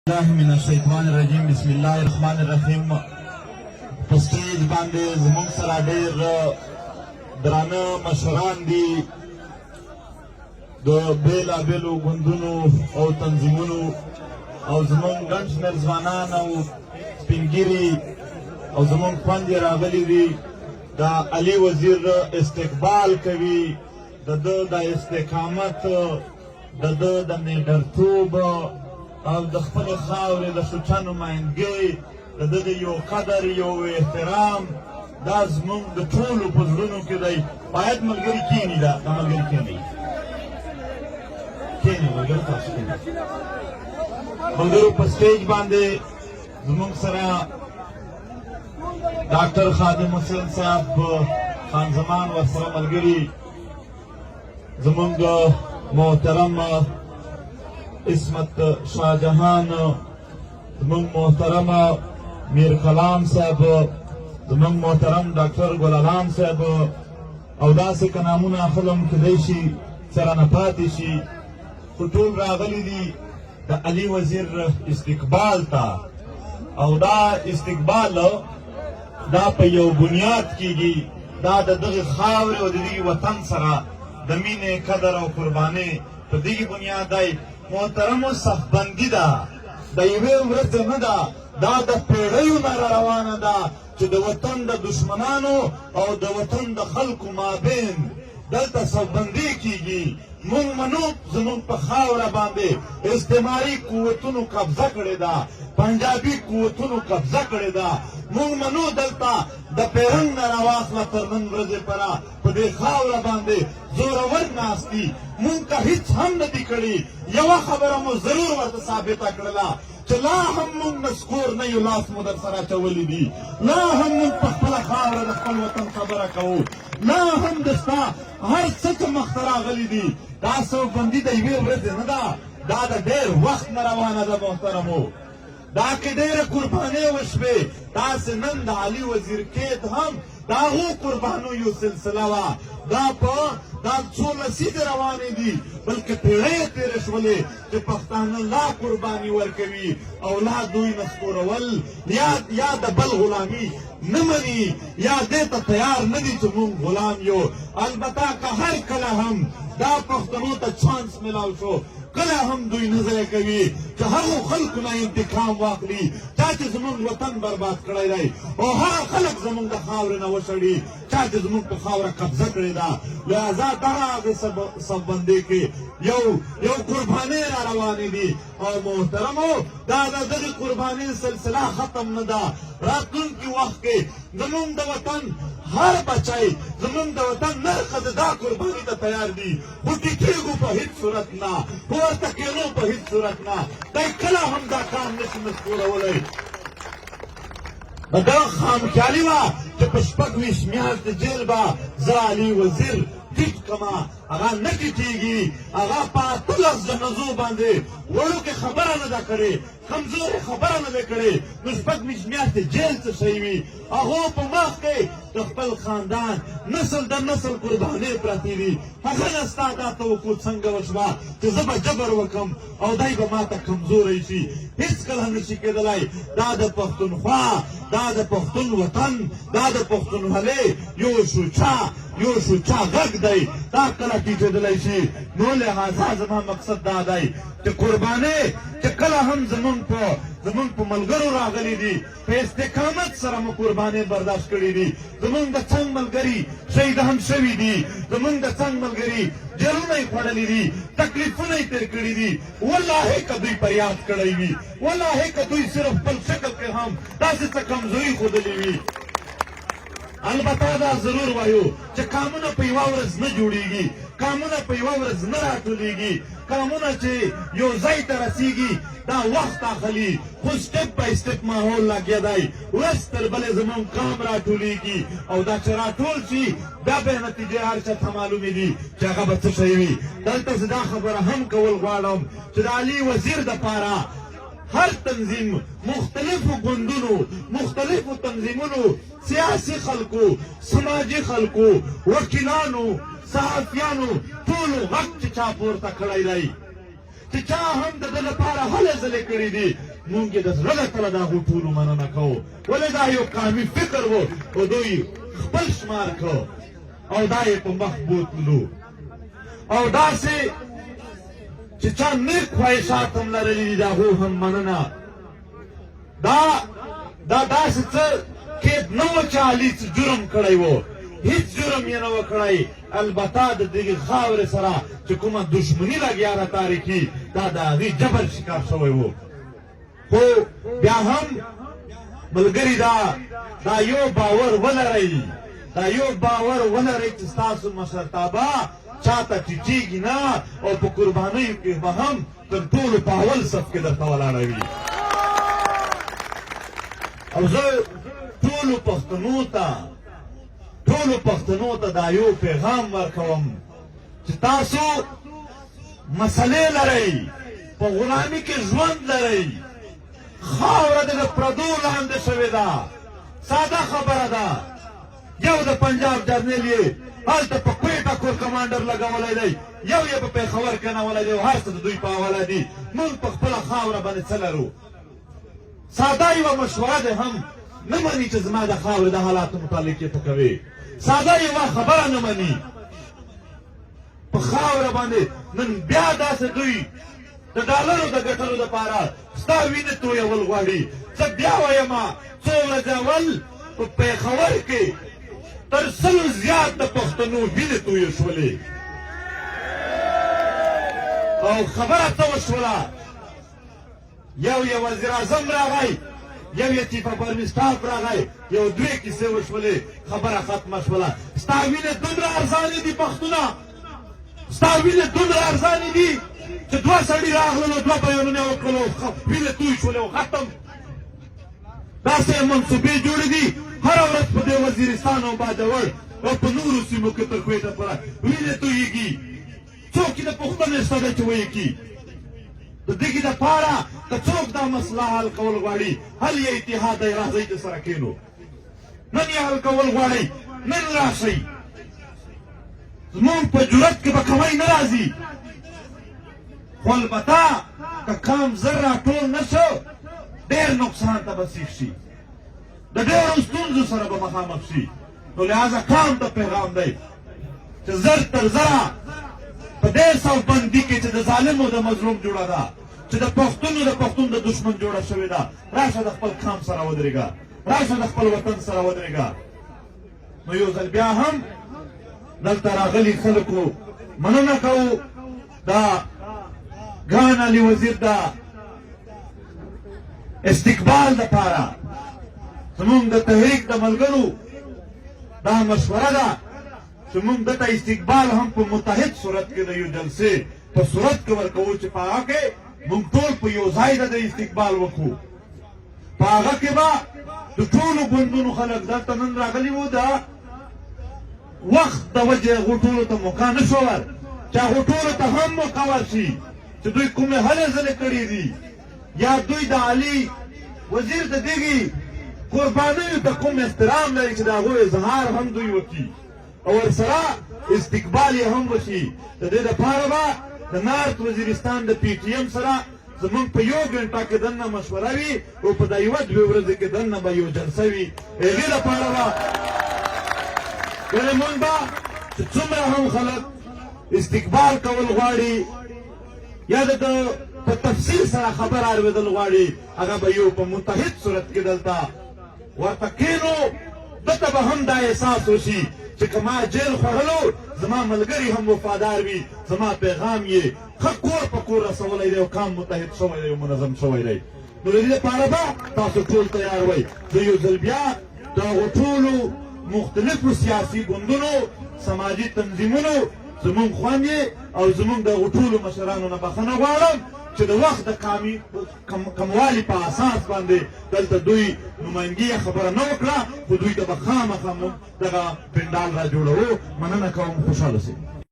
الله من الشیطان الرجیم بسم الله الرحمن الرحیم. په سټیج باندې زموږ سره ډېر درانه مشران دي د بېلابېلو ګوندونو او تنظیمونو او زموږ ګڼ شمېر ځوانان او سپین ږیري او زموږ خویندې راغلي دي. د علي وزیر استقبال کوي، د ده د استقامت، د ده د نیډرتوب او د خپلې خاورې د سوچه نمایندګۍ، د ده د یو قدر یو احترام دا زموږ د ټولو په زړونو کې دی. باید ملګري کښېني، دا ملګري کښېنئ، کښېنئ ملګرو، تاسو کښېنئ. ملګرو په سټیج باندې زموږ سره ډاکټر خادم حسین صاحب خان زمان ورسره ملګري، زموږ محترم عصمت شاهجهان، زموږ محترم میر کلام صاحب، زموږ محترم ډاکټر ګل علام صاحب او داسې که نامونه اخلم کیدای شي سره نه پاتې شي، خو ټول راغلي دي د علي وزیر استقبال ته. او دا استقبال دا په یو بنیاد کېږي، دا د دغې خاورې او د دغې وطن سره د مینې قدر او قربانۍ په دغې بنیاد دی. محترمو صفبندي ده، د یوې ورځې نه ده، دا د پیړیو نه روانه ده چې د وطن د دشمنانو او د وطن د خلکو مابین دلته صفبندي کېږي. موږ منو زموږ په خاوره باندې استعماري قوتونو قبضه کړې ده، پنجابي قوتونو قبضه کړې ده. موږ منو دلته د پیرنګ نه راواخله تر نن ورځې پره په دې خاوره باندې زورور ناست دي. موږ ته هېڅ هم نه دي کړي. یوه خبره مو ضرور ورته ثابته کړله چې لا هم موږ نسکور نه یو، لاس مو در سره اچولی دي. لا هم موږ په خپله خاوره د خپل وطن خبره کوو. لا هم د ستا هر څه چې مخته راغلي دي دا صفبندي د یوې ورځې نه ده، دا د ډېر وخت نه روانه ده. محترمو دا کې ډېره قربانۍ وشوې، داسې نن د علي وزیر قید هم د هغو قربانو یو سلسله وه. دا څو لسیزې روانې دي، بلکې پیړۍ تېرې شولې چې پښتانه لا قرباني ورکوي او لا دوی نسکورول یا د بل غلامي نه مني، یا دې ته تیار نه دي چې موږ غلام یو. البته که هر کله هم دا پښتنو ته چانس میلاو شو، کله هم دوی نه ضایع کوي چې هغو خلکو نه انتقام واخلي چا چې زموږ وطن برباد کړی دی، او هغه خلک زموږ د خاورې نه وشړي چا چې زموږ په خاوره قبضه کړې ده. لهذا دغه هغې صفبندۍ کې یو قربانۍ را روانې دي. او محترمو دا د دغې قربانۍ سلسله ختم نه ده. راتلونکي وخت کې زموږ د وطن هر بچی، زموږ د وطن نر ښځې دا قرباني ته تیار دي، خو ټیټېږو په هېڅ صورت نه، پورته کېدو په هېڅ صورت نه. دی کله هم دا کام نشي نسکورولی. دا خامخیالي وه چې په 26 میاشتې جیل به زه علي وزیر ټیټ کړمه، هغه نه ټیټېږي. هغه په 18 جنازو باندې وړوکې خبره نه ده کړې، کمزورې خبره نه ده کړې. نو 26 میاشتې جیل څه شی وي؟ هغو په مخ کې د خپل خاندان نسل در نسل قربانۍ پرتې دي. هغه نه ستا دا توقع څنګه وشوه چې زه به جبر وکړم او دی به ما ته کمزوری شي؟ هېڅکله نشي کېدلی. دا د پښتونخوا، دا د پښتون وطن، دا د پښتونولۍ یو شوچا غږ دی، دا کله ټیټېدلی شي. نو لهذا زما مقصد دا دی چې قربانۍ چې کله هم زموږ په ملګرو راغلي دي، په استقامت سره مو قربانۍ برداشت کړي دي. زموږ د څنګ ملګري شهیدان شوي دي، زموږ د څنګ ملګري جیلونه یې خوړلي دي، تکلیفونه یې تېر کړي دي. والله که دوی فریاد کړی وي، والله که دوی صرف خپل شکل کې هم داسې څه کمزوري ښودلې وي. البته دا ضرور وایو چې کامونه په یوه ورځ نه جوړېږي، کامونه په یوه ورځ نه راټولېږي. کامونه چې یو ځای ته رسېږي دا وخت اخلي، خو سټپ بای سټپ ماحول لګیا دی. ورځ تر بلې زموږ کام راټولېږي، او دا چې راټول شي بیا به نتیجې هر چا ته معلومې دي چې هغه به څه شی وي. دلته زه دا خبره هم کول غواړم چې د علي وزیر دپاره هر تنظیم، مختلفو ګوندونو، مختلفو تنظیمونو، سیاسي خلکو، سماجي خلکو، وکیلانو، صحافیانو ټولو غږ چې چا پورته کړی دی چې چا هم د ده لپاره هلې ځلې کړي دي مونږ یې د زړه له تله د هغو ټولو مننه کوو ولې دا یو قومي فکر و او دوی خپل شمار کړ او دا یې په مخ بوتلو او داسې چې چا نیک خواهشات هم لرلي دي د هغو هم مننه دا داسې څه کېد نه و چې علي څه جرم کړی و هیڅ جرم یې نه و کړی البته د دغې خاورې سره چې کومه دشمني لګیا ده تاریخي دا د هغې جبر شکار شوی و خو بیا هم ملګري دا یو باور ولرئ چې ستاسو مشرتابه چاته ټیټېږي نه او په قربانیو کې به هم تر ټولو په اول صف کې درته ولاړه وي او زه ټولو پښتنو ته دا یو پیغام ورکوم چې تاسو مسلې لرئ په غلامي کې ژوند لرئ خاوره د پردو لاندې شوې ده ساده خبره ده یو د پنجاب جرنیل یې هلته په کویټه کور کمانډر لګولی دی یو یې په پېښور کې نولی دی او هر څه د دوی په حواله دي موږ په خپله خاوره باندې څه لرو ساده یوه مشوره دی هم نه مني چې زما د خاورې د حالاتو متعلق یې ته کوې ساده یوه خبره نه مني په خاوره باندې نن بیا داسې دوی د ډالرو د ګټلو دپاره ستا وینې تویول غواړي زه بیا وایم څو ورځې اول په پېښور کې تر 100 زیات د پښتنو وینې تویې شولې او خبره څه وشوله یو وزیر اعظم راغی یو یې چیف اف آرمي سټاف راغی یو دوې کیسې وشولې خبره ختمه شوله ستا وینې دومره ارزانې دي پښتونه ستا وینې دومره ارزانې دي چې 2 سړي راغلل 2 بیانونه یې وکړل وینې توی شولې او ختم داسې منصوبې جوړې دي هره ورځ په دې وزیرستان او باجوړ او په نورو سیمو کې تر کویټه پورې وینې تویېږي څوک یې د پوښتنې شته دی چې ویې کړي د دغې دپاره که څوک دا مسله حل کول غواړي حل یې اتحاد دی راځئ چې سره کښېنو نن یې حل کول غواړئ نن راشئ زموږ په جرت کې به کمی نه راځي خو البته که کام زر راټول نه شو ډېر نقصان ته به سیخ شي د ډېرو ستونزو سره به مخامخ شي نو لهذا کام ته پیغام دی چې زر تر زره په دې صفبندي کې چې د ظالم او د مظلوم جوړه ده چې د پښتون د دشمن جوړه شوې ده راشه د خپل کام سره ودرېږه راشه د خپل وطن سره ودرېږه نو یو ځل بیا هم دلته راغلي خلکو مننه کوو دا ګران علي وزیر د استقبال دپاره زمونږ د تحریک د ملګرو دا مشوره ده چې موږ دته استقبال هم په متحد صورت کې د یو جلسې په صورت کې ورکوو چې په هغه کې موږ ټول په یو ځای د استقبال وکړو په هغه کې به د ټولو ګوندونو خلک دلته نن راغلي وو د وخت د وجې هغو ټولو ته موقع نه شو ور چې هغو ټولو ته هم موقع ورشي چې دوی کومې هلې ځلې کړي دي یا دوی د علي وزیر د دغې قربانیو ته کوم احترام لري چې د هغو اظهار هم دوی وکړي او ورسره استقبال یې هم وشي د دې دپاره به د نارت وزیرستان د پی ټي ایم سره زمونږ په 1 ګنټه کې دننه مشوره وي او په دا 1-2 ورځې کې دننه به یو جلسه وي هغې دپاره به یعنې مونږ به چې څومره هم خلک استقبال کول غواړي یا د په تفصیل سره خبر اورېدل غواړي هغه به یو په متحد صورت کې دلته ورته کښېنو دته به هم دا احساس وشي چې که ما جیل خوړلو زما ملګري هم وفادار وي زما پیغام یې ښه کور په کور رسولی دی او کام متحد شوی دی او منظم شوی دی نو د دې لپاره به تاسو ټول تیار وئ زه یو ځل بیا د هغو ټولو مختلفو سیاسي ګوندونو سماجي تنظیمونو زمونږ خوند یې او زمونږ د هغو ټولو مشرانو نه بخښنه غواړم چې د وخت د کموالي په اساس باندې دلته دوی نمایندګي خبره نه وکړه خو دوی ته به خامخا موږ دغه پنډال را جوړوو مننه کوم خوشحاله اوسئ